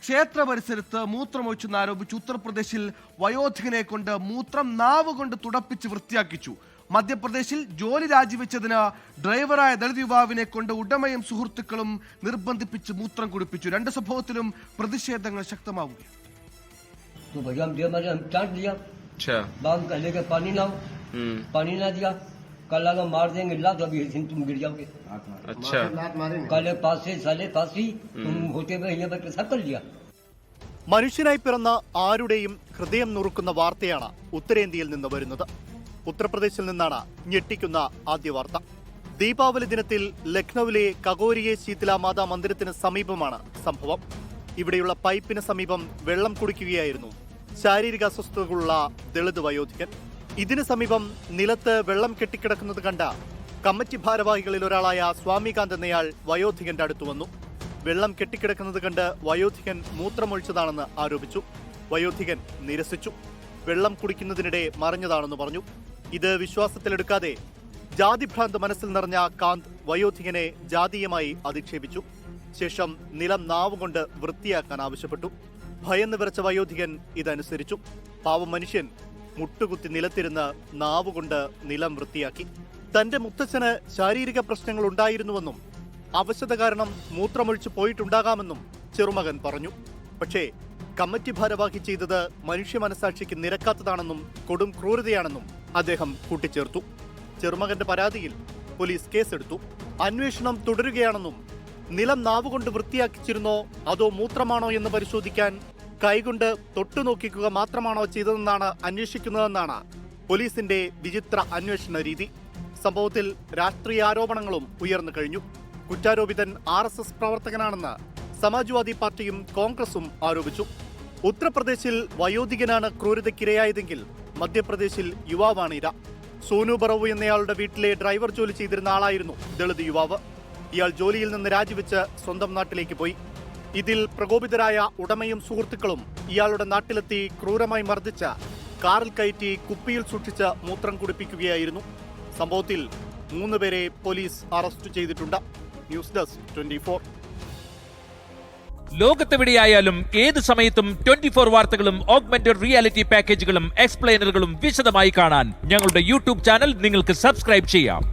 ക്ഷേത്ര പരിസരത്ത് മൂത്രമൊഴിച്ചെന്നാരോപിച്ച് ഉത്തർപ്രദേശിൽ വയോധികനെ കൊണ്ട് മൂത്രം നാവ് കൊണ്ട് തുടപ്പിച്ച് വൃത്തിയാക്കിച്ചു. മധ്യപ്രദേശിൽ ജോലി രാജിവെച്ചതിന് ഡ്രൈവറായ ദളിത് യുവാവിനെ കൊണ്ട് ഉടമയും സുഹൃത്തുക്കളും നിർബന്ധിപ്പിച്ച് മൂത്രം കുടിപ്പിച്ചു. രണ്ട് സംഭവത്തിലും പ്രതിഷേധങ്ങൾ ശക്തമാവുകയാണ്. कल अगर मार देंगे लात अभी तुम गिर जाओगे। अच्छा कल पासे साले पासी तुम होते हुए यहाँ पर सब कर लिया. മനുഷ്യനായി പിറന്ന ആരുടെയും ഹൃദയം നുറുക്കുന്ന വാർത്തയാണ് ഉത്തരേന്ത്യയിൽ നിന്ന് വരുന്നത്. ഉത്തർപ്രദേശിൽ നിന്നാണ് ഞെട്ടിക്കുന്ന ആദ്യ വാർത്ത. ദീപാവലി ദിനത്തിൽ ലക്നൌവിലെ കഗോരിയെ ശീതല മാതാ മന്ദിരത്തിന് സമീപമാണ് സംഭവം. ഇവിടെയുള്ള പൈപ്പിന് സമീപം വെള്ളം കുടിക്കുകയായിരുന്നു ശാരീരിക അസ്വസ്ഥതകളുള്ള ദളിത് വയോധികൻ. ഇതിനു സമീപം നിലത്ത് വെള്ളം കെട്ടിക്കിടക്കുന്നത് കണ്ട കമ്മിറ്റി ഭാരവാഹികളിൽ ഒരാളായ സ്വാമികാന്ത് എന്നയാൾ വയോധികന്റെ അടുത്തു വന്നു. വെള്ളം കെട്ടിക്കിടക്കുന്നത് കണ്ട് വയോധികൻ മൂത്രമൊഴിച്ചതാണെന്ന് ആരോപിച്ചു. വയോധികൻ നിരസിച്ചു. വെള്ളം കുടിക്കുന്നതിനിടെ മറിഞ്ഞതാണെന്ന് പറഞ്ഞു. ഇത് വിശ്വാസത്തിലെടുക്കാതെ ജാതിഭ്രാന്ത് മനസ്സിൽ നിറഞ്ഞ കാന്ത് വയോധികനെ ജാതീയമായി അധിക്ഷേപിച്ചു. ശേഷം നിലം നാവുകൊണ്ട് വൃത്തിയാക്കാൻ ആവശ്യപ്പെട്ടു. ഭയന്ന് വിറച്ച വയോധികൻ ഇതനുസരിച്ചു. പാവം മനുഷ്യൻ മുട്ടുകുത്തി നിലത്തിരുന്ന് നാവുകൊണ്ട് നിലം വൃത്തിയാക്കി. തന്റെ മുത്തച്ഛന് ശാരീരിക പ്രശ്നങ്ങൾ ഉണ്ടായിരുന്നുവെന്നും അവശത കാരണം മൂത്രമൊഴിച്ചു പോയിട്ടുണ്ടാകാമെന്നും ചെറുമകൻ പറഞ്ഞു. പക്ഷേ കമ്മിറ്റി ഭാരവാഹി ചെയ്തത് മനുഷ്യ മനസാക്ഷിക്ക് നിരക്കാത്തതാണെന്നും കൊടും ക്രൂരതയാണെന്നും അദ്ദേഹം കൂട്ടിച്ചേർത്തു. ചെറുമകന്റെ പരാതിയിൽ പോലീസ് കേസെടുത്തു. അന്വേഷണം തുടരുകയാണെന്നും നിലം നാവുകൊണ്ട് വൃത്തിയാക്കിച്ചിരുന്നോ അതോ മൂത്രമാണോ എന്ന് പരിശോധിക്കാൻ കൈകൊണ്ട് തൊട്ടുനോക്കിക്കുക മാത്രമാണോ ചെയ്തതെന്നാണ് അന്വേഷിക്കുന്നതെന്നാണ് പോലീസിന്റെ വിചിത്ര അന്വേഷണ രീതി. സംഭവത്തിൽ രാഷ്ട്രീയ ആരോപണങ്ങളും ഉയർന്നു കഴിഞ്ഞു. കുറ്റാരോപിതൻ RSS പ്രവർത്തകനാണെന്ന് സമാജ്വാദി പാർട്ടിയും കോൺഗ്രസും ആരോപിച്ചു. ഉത്തർപ്രദേശിൽ വയോധികനാണ് ക്രൂരതയ്ക്കിരയായതെങ്കിൽ മധ്യപ്രദേശിൽ യുവാവാണ് ഇര. സോനു ബറവു എന്നയാളുടെ വീട്ടിലെ ഡ്രൈവർ ജോലി ചെയ്തിരുന്ന ആളായിരുന്നു ദളിത് യുവാവ്. ഇയാൾ ജോലിയിൽ നിന്ന് രാജിവെച്ച് സ്വന്തം നാട്ടിലേക്ക് പോയി. ഇതിൽ പ്രകോപിതരായ ഉടമയും സുഹൃത്തുക്കളും ഇയാളുടെ നാട്ടിലെത്തി ക്രൂരമായി മർദ്ദിച്ച കാറിൽ കയറ്റി കുപ്പിയിൽ സൂക്ഷിച്ച് മൂത്രം കുടിപ്പിക്കുകയായിരുന്നു. സംഭവത്തിൽ 3 പേരെ പോലീസ് അറസ്റ്റ് ചെയ്തിട്ടുണ്ട്. News desk 24. ലോകത്തെവിടെയായാലും ഏത് സമയത്തും 24 വാർത്തകളും ഓഗ്മെന്റഡ് റിയാലിറ്റി പാക്കേജുകളും എക്സ്പ്ലെയിനറുകളും വിശദമായി കാണാൻ ഞങ്ങളുടെ യൂട്യൂബ് ചാനൽ നിങ്ങൾക്ക് സബ്സ്ക്രൈബ് ചെയ്യാം.